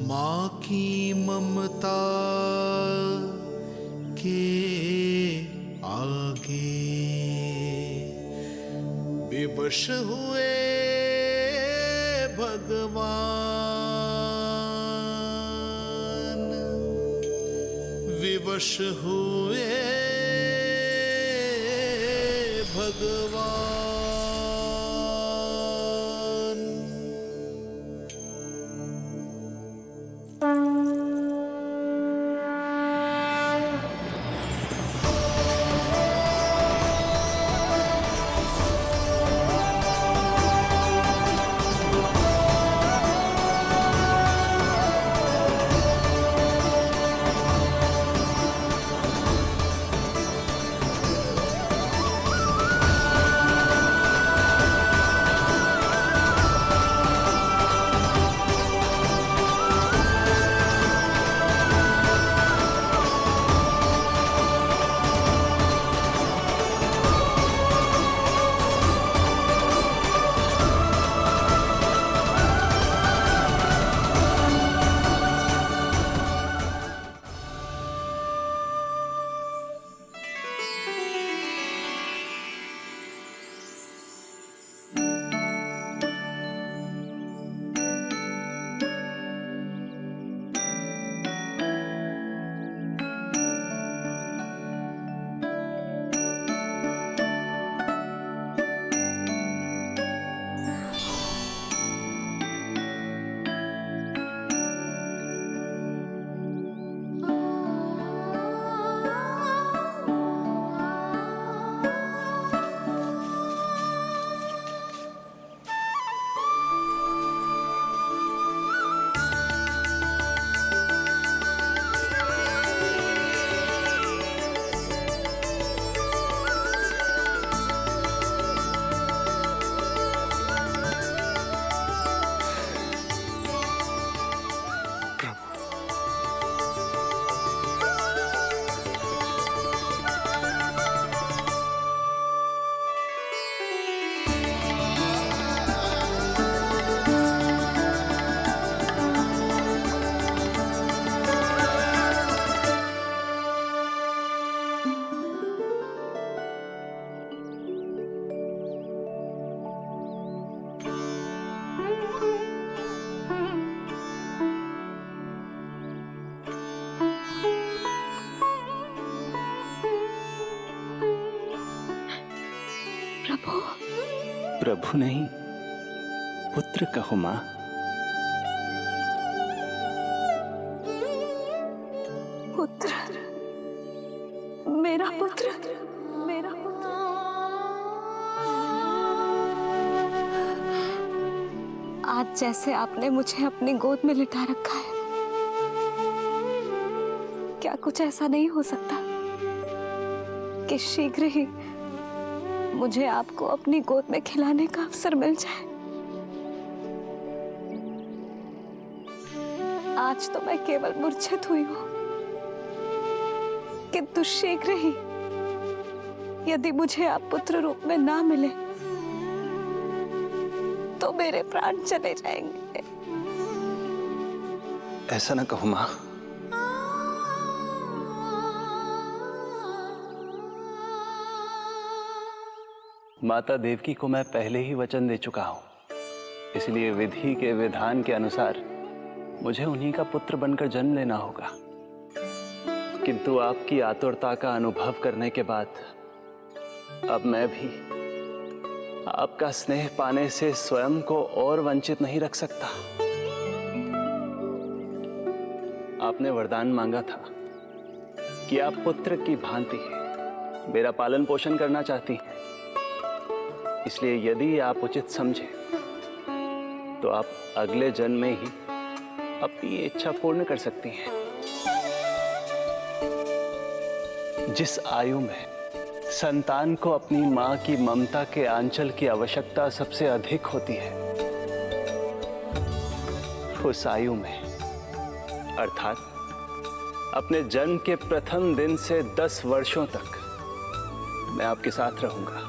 माँ की ममता के आगे विवश हुए भगवान, विवश हुए भगवान। प्रभु। प्रभु नहीं, पुत्र कहो मां। पुत्र, मेरा पुत्र, मेरा पुत्र। आज जैसे आपने मुझे अपनी गोद में लिटा रखा है, क्या कुछ ऐसा नहीं हो सकता कि शीघ्र ही मुझे आपको अपनी गोद में खिलाने का अवसर मिल जाए? आज तो मैं केवल मूर्छित हुई हूं, किंतु शीघ्र ही यदि मुझे आप पुत्र रूप में ना मिले तो मेरे प्राण चले जाएंगे। ऐसा ना कहो मां। माता देवकी को मैं पहले ही वचन दे चुका हूं, इसलिए विधि के विधान के अनुसार मुझे उन्हीं का पुत्र बनकर जन्म लेना होगा। किंतु आपकी आतुरता का अनुभव करने के बाद अब मैं भी आपका स्नेह पाने से स्वयं को और वंचित नहीं रख सकता। आपने वरदान मांगा था कि आप पुत्र की भांति मेरा पालन पोषण करना चाहती हैं, इसलिए यदि आप उचित समझे तो आप अगले जन्म में ही अपनी इच्छा पूर्ण कर सकती हैं। जिस आयु में संतान को अपनी मां की ममता के आंचल की आवश्यकता सबसे अधिक होती है, उस आयु में अर्थात अपने जन्म के प्रथम दिन से 10 वर्षों तक मैं आपके साथ रहूंगा।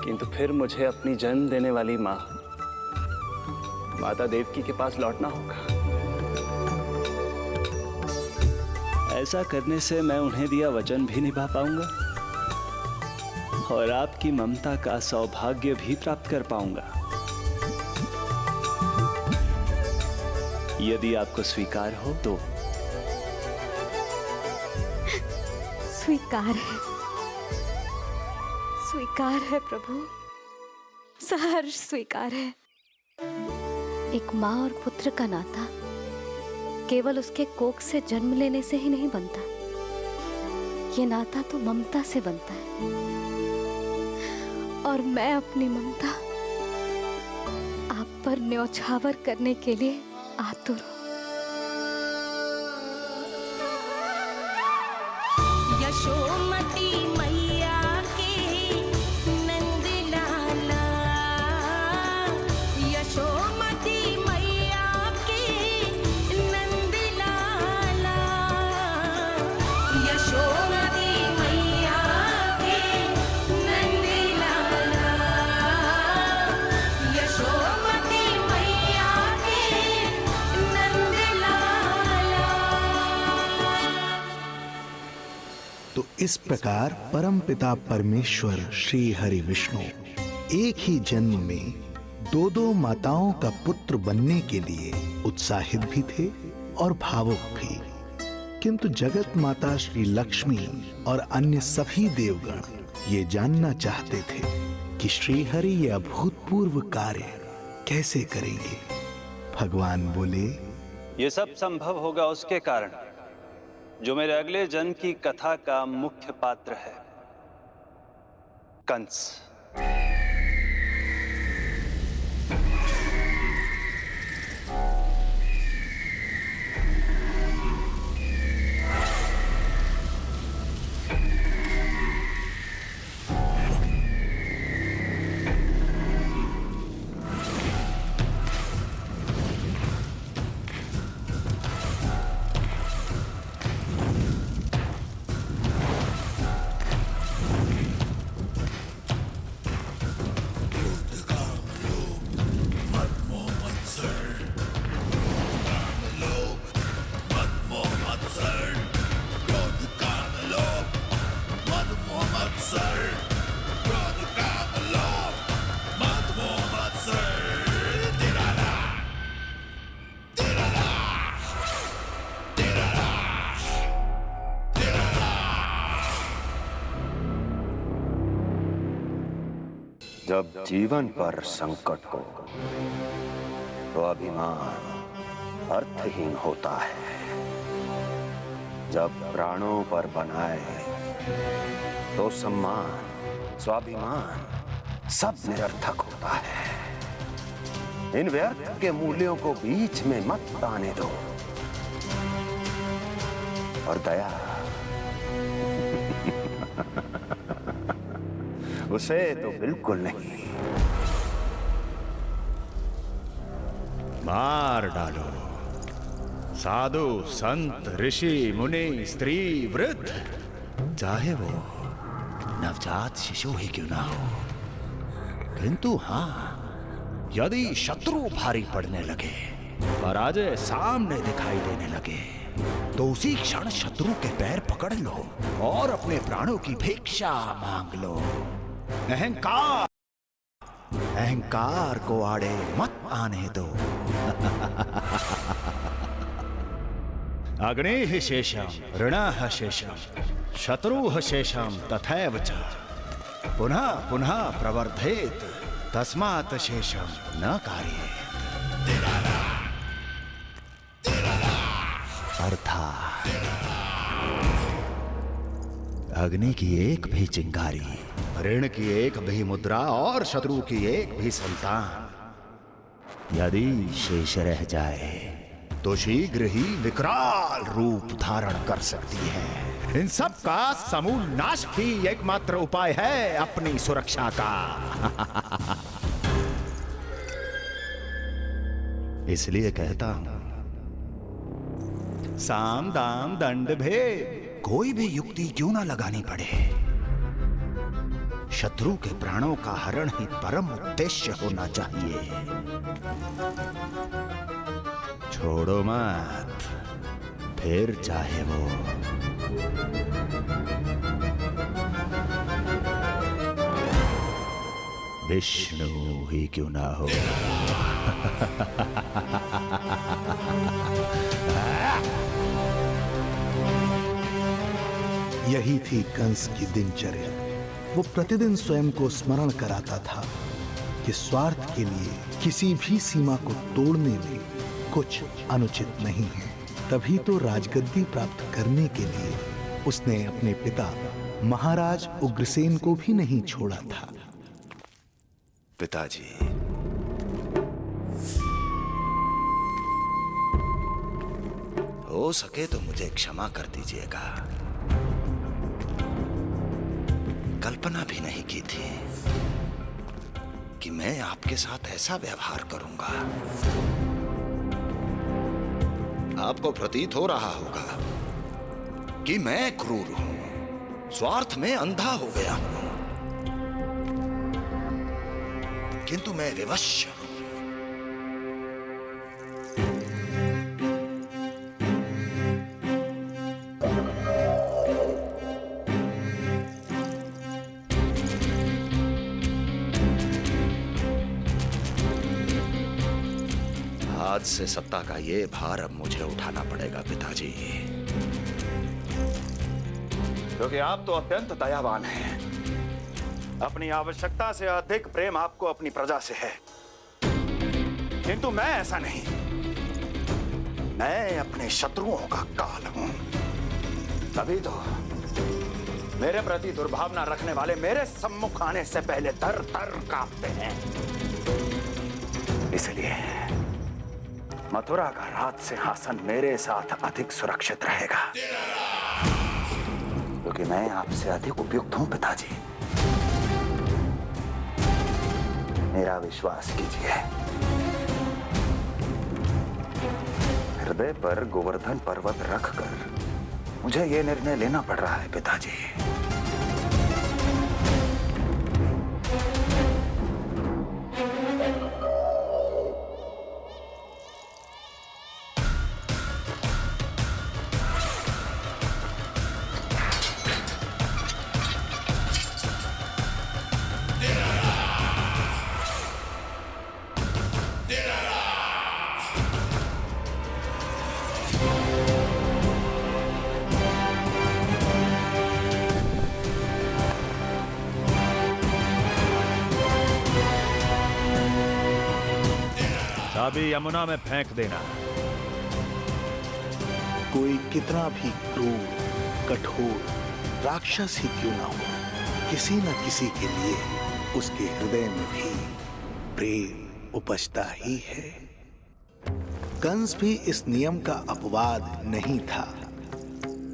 किंतु फिर मुझे अपनी जन्म देने वाली मां माता देवकी के पास लौटना होगा। ऐसा करने से मैं उन्हें दिया वचन भी निभा पाऊंगा और आपकी ममता का सौभाग्य भी प्राप्त कर पाऊंगा। यदि आपको स्वीकार हो तो। स्वीकार है, स्वीकार है प्रभु, सहर्ष स्वीकार है। एक माँ और पुत्र का नाता केवल उसके कोख से जन्म लेने से ही नहीं बनता, ये नाता तो ममता से बनता है। और मैं अपनी ममता आप पर न्यौछावर करने के लिए आतुर हूं। यशोमती मैया के नंद लाला, यशोमती मैया के नंद लाला, यशोमती मैया के नंद लाला, यशोमती मैया के नंद लाला। तो इस प्रकार परमपिता परमेश्वर श्री हरि विष्णु एक ही जन्म में दो दो माताओं का पुत्र बनने के लिए उत्साहित भी थे और भावुक भी। किंतु जगत माता श्री लक्ष्मी और अन्य सभी देवगण ये जानना चाहते थे कि श्री हरि ये अभूतपूर्व कार्य कैसे करेंगे। भगवान बोले, ये सब संभव होगा उसके कारण जो मेरे अगले जन्म की कथा का मुख्य पात्र है, कंस। जब जीवन पर संकट हो तो अभिमान अर्थहीन होता है। जब प्राणों पर बनाए तो सम्मान स्वाभिमान सब निरर्थक होता है। इन व्यर्थ के मूल्यों को बीच में मत आने दो। और दया उसे तो बिल्कुल नहीं। मार डालो साधु संत ऋषि मुनि स्त्री वृद्ध, चाहे वो नवजात शिशु ही क्यों ना हो। किंतु हाँ, यदि शत्रु भारी पड़ने लगे, पराजय सामने दिखाई देने लगे, तो उसी क्षण शत्रु के पैर पकड़ लो और अपने प्राणों की भिक्षा मांग लो। अहंकार को आड़े मत आने दो। अग्नेः शेषम ऋणः शेषम शत्रुः शेषम तथैव च पुनः पुनः प्रवर्धेत तस्मात् शेषम न कार्येत। अर्थात अग्नि की एक भी चिंगारी, ऋण की एक भी मुद्रा और शत्रु की एक भी संतान यदि शेष रह जाए तो शीघ्र ही विकराल रूप धारण कर सकती है। इन सब का समूल नाश ही एकमात्र उपाय है अपनी सुरक्षा का। इसलिए कहता हूं, साम दाम दंड भेद कोई भी युक्ति क्यों ना लगानी पड़े, शत्रु के प्राणों का हरण ही परम उद्देश्य होना चाहिए। छोड़ो मत, फिर चाहे वो विष्णु ही क्यों ना हो। यही थी कंस की दिनचर्या। वो प्रतिदिन स्वयं को स्मरण कराता था कि स्वार्थ के लिए किसी भी सीमा को तोड़ने में कुछ अनुचित नहीं है। तभी तो राजगद्दी प्राप्त करने के लिए उसने अपने पिता महाराज उग्रसेन को भी नहीं छोड़ा था। पिताजी, हो सके तो मुझे क्षमा कर दीजिएगा। कल्पना भी नहीं की थी कि मैं आपके साथ ऐसा व्यवहार करूंगा। आपको प्रतीत हो रहा होगा कि मैं क्रूर हूं, स्वार्थ में अंधा हो गया हूं, किंतु मैं विवश हूं। आज से सत्ता का ये भार अब मुझे उठाना पड़ेगा पिताजी, क्योंकि आप तो अत्यंत दयावान हैं। अपनी आवश्यकता से अधिक प्रेम आपको अपनी प्रजा से है, किंतु मैं ऐसा नहीं। मैं अपने शत्रुओं का काल हूं, तभी तो मेरे प्रति दुर्भावना रखने वाले मेरे सम्मुख आने से पहले थर थर कांपते हैं। इसलिए मथुरा का राज सिंहासन मेरे साथ अधिक सुरक्षित रहेगा, क्योंकि मैं आपसे अधिक उपयुक्त हूं पिताजी। मेरा विश्वास कीजिए। हृदय पर गोवर्धन पर्वत रखकर मुझे यह निर्णय लेना पड़ रहा है पिताजी। चाबी यमुना में फेंक देना। कोई कितना भी क्रूर, कठोर राक्षस ही क्यों ना हो, किसी न किसी के लिए उसके हृदय में भी प्रेम उपजता ही है। कंस भी इस नियम का अपवाद नहीं था।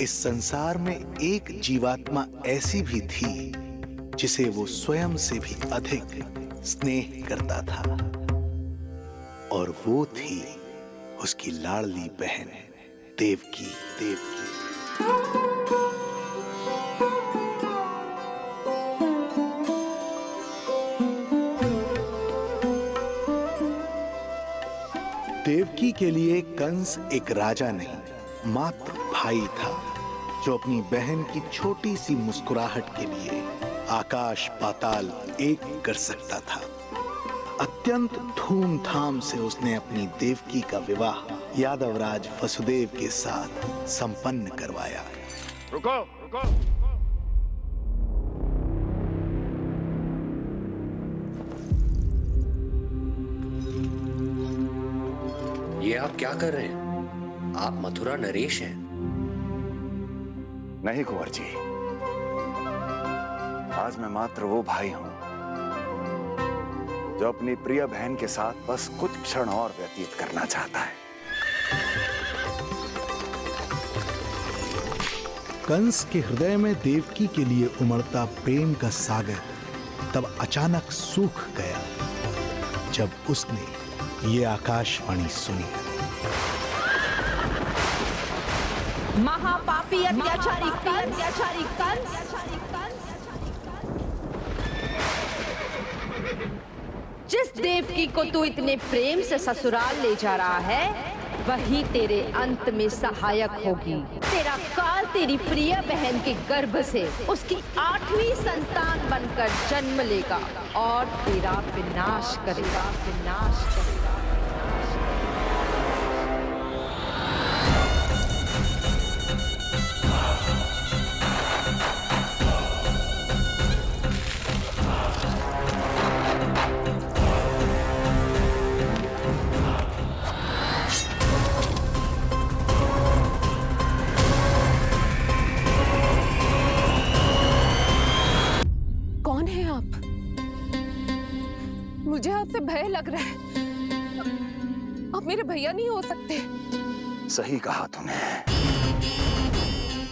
इस संसार में एक जीवात्मा ऐसी भी थी जिसे वो स्वयं से भी अधिक स्नेह करता था, और वो थी उसकी लाडली बहन देवकी। देवकी के लिए कंस एक राजा नहीं, मात्र भाई था, जो अपनी बहन की छोटी सी मुस्कुराहट के लिए आकाश पाताल एक कर सकता था। अत्यंत धूमधाम से उसने अपनी देवकी का विवाह यादवराज वसुदेव के साथ संपन्न करवाया। रुको, रुको। ये आप क्या कर रहे हैं? आप मथुरा नरेश हैं? नहीं कुंवर जी, आज मैं मात्र वो भाई हूं जो अपनी प्रिय बहन के साथ बस कुछ क्षण और व्यतीत करना चाहता है। कंस के हृदय में देवकी के लिए उमड़ता प्रेम का सागर तब अचानक सूख गया जब उसने ये आकाशवाणी सुनी। महापापी अत्याचारी कंस जिस देवकी को तू इतने प्रेम से ससुराल ले जा रहा है, वही तेरे अंत में सहायक होगी। तेरा काल तेरी प्रिय बहन के गर्भ से उसकी 8वीं संतान बनकर जन्म लेगा और तेरा विनाश करेगा, विनाश करेगा। कौन है आप? मुझे आपसे भय लग रहा है। आप मेरे भैया नहीं हो सकते। सही कहा तूने।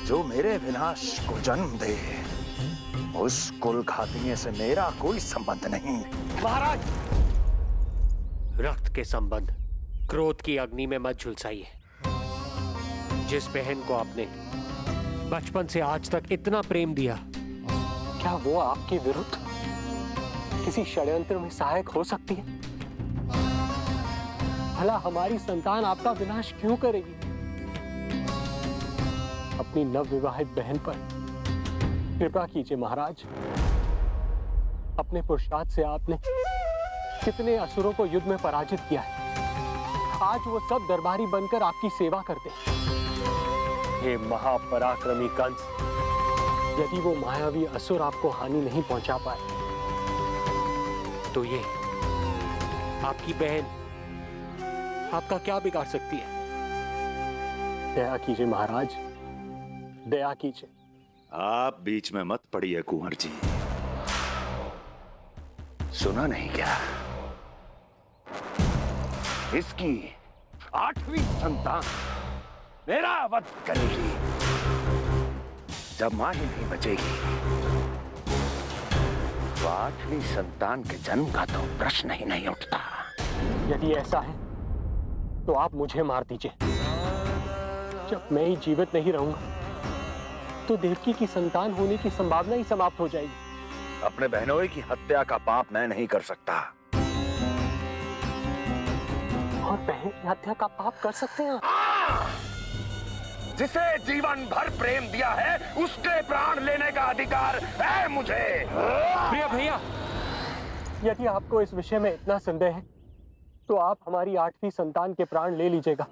जो मेरे विनाश को जन्म दे, उस कुल घातिनी से मेरा कोई संबंध नहीं। महाराज, रक्त के संबंध क्रोध की अग्नि में मत झुलसाइए। जिस बहन को आपने बचपन से आज तक इतना प्रेम दिया, क्या वो आपके विरुद्ध किसी षड्यंत्र में सहायक हो सकती है? भला हमारी संतान आपका विनाश क्यों करेगी? अपनी नवविवाहित बहन पर कृपा कीजिए महाराज। अपने पुरुषार्थ से आपने कितने असुरों को युद्ध में पराजित किया है। आज वो सब दरबारी बनकर आपकी सेवा करते हैं। ये महापराक्रमी कंस, यदि वो मायावी असुर आपको हानि नहीं पहुंचा पाए, तो ये आपकी बहन आपका क्या बिगाड़ सकती है? दया कीजिए महाराज, दया कीजिए। आप बीच में मत पड़िए कुंवर जी। सुना नहीं क्या? इसकी 8वीं संतान मेरा वध करेगी। जब मां ही नहीं बचेगी, तो 8वीं संतान के जन्म का तो प्रश्न ही नहीं उठता। यदि ऐसा है तो आप मुझे मार दीजिए। जब मैं ही जीवित नहीं रहूंगा, तो देवकी की संतान होने की संभावना ही समाप्त हो जाएगी। अपने बहनोई की हत्या का पाप मैं नहीं कर सकता। और बहन की हत्या का पाप कर सकते हैं? जिसे जीवन भर प्रेम दिया है, उसके प्राण लेने का अधिकार है मुझे। प्रिय भैया, यदि आपको इस विषय में इतना संदेह है, तो आप हमारी 8वीं संतान के प्राण ले लीजिएगा।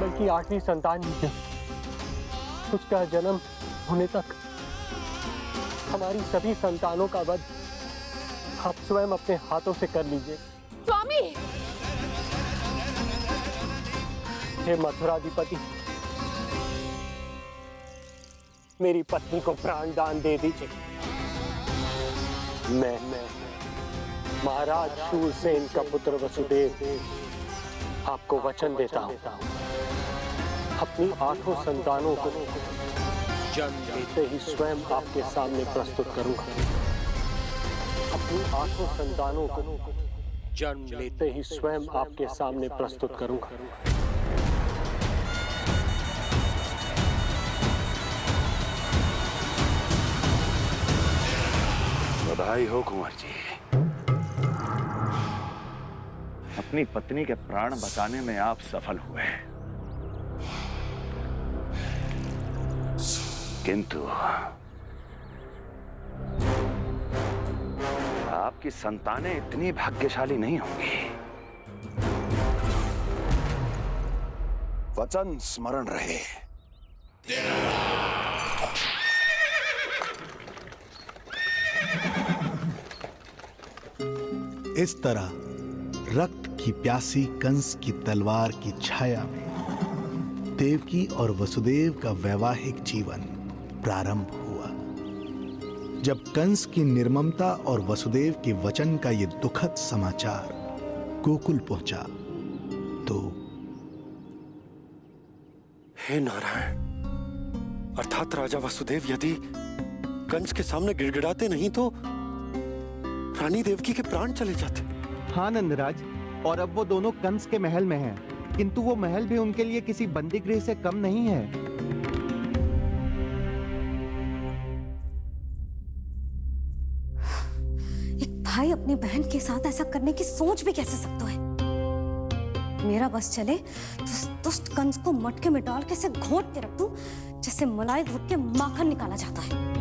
बल्कि 8वीं संतान ही क्यों, उसका जन्म होने तक हमारी सभी संतानों का वध आप स्वयं अपने हाथों से कर लीजिए। स्वामी, हे मथुराधिपति, मेरी पत्नी को प्राण दान दे दीजिए। मैं महाराज शूरसेन का पुत्र वसुदेव आपको वचन देता हूँ, अपनी 8 संतानों को जन्म लेते ही स्वयं आपके सामने प्रस्तुत करूंगा। अपनी 8 संतानों को जन्म लेते ही स्वयं आपके सामने प्रस्तुत करूंगा। बधाई हो कुंवर जी। अपनी पत्नी के प्राण बचाने में आप सफल हुए, किंतु आपकी संतानें इतनी भाग्यशाली नहीं होंगी। वचन स्मरण रहे। इस तरह रक्त की प्यासी कंस की तलवार की छाया में देवकी और वसुदेव का वैवाहिक जीवन प्रारंभ हुआ। जब कंस की निर्ममता और वसुदेव के वचन का ये दुखद समाचार गोकुल पहुंचा, तो हे नारायण, अर्थात राजा वसुदेव यदि कंस के सामने गिड़गिड़ाते नहीं तो रानी देवकी के प्राण चले जाते। हाँ नंदराज, और अब वो दोनों कंस के महल में हैं, किंतु वो महल भी उनके लिए किसी बंदी गृह से कम नहीं है। एक भाई अपनी बहन के साथ ऐसा करने की सोच भी कैसे सकता है? मेरा बस चले तो उस दुष्ट कंस को मटके में डाल के इसे घोट के रख दूं, जैसे मलाई घोट के माखन निकाला जाता है।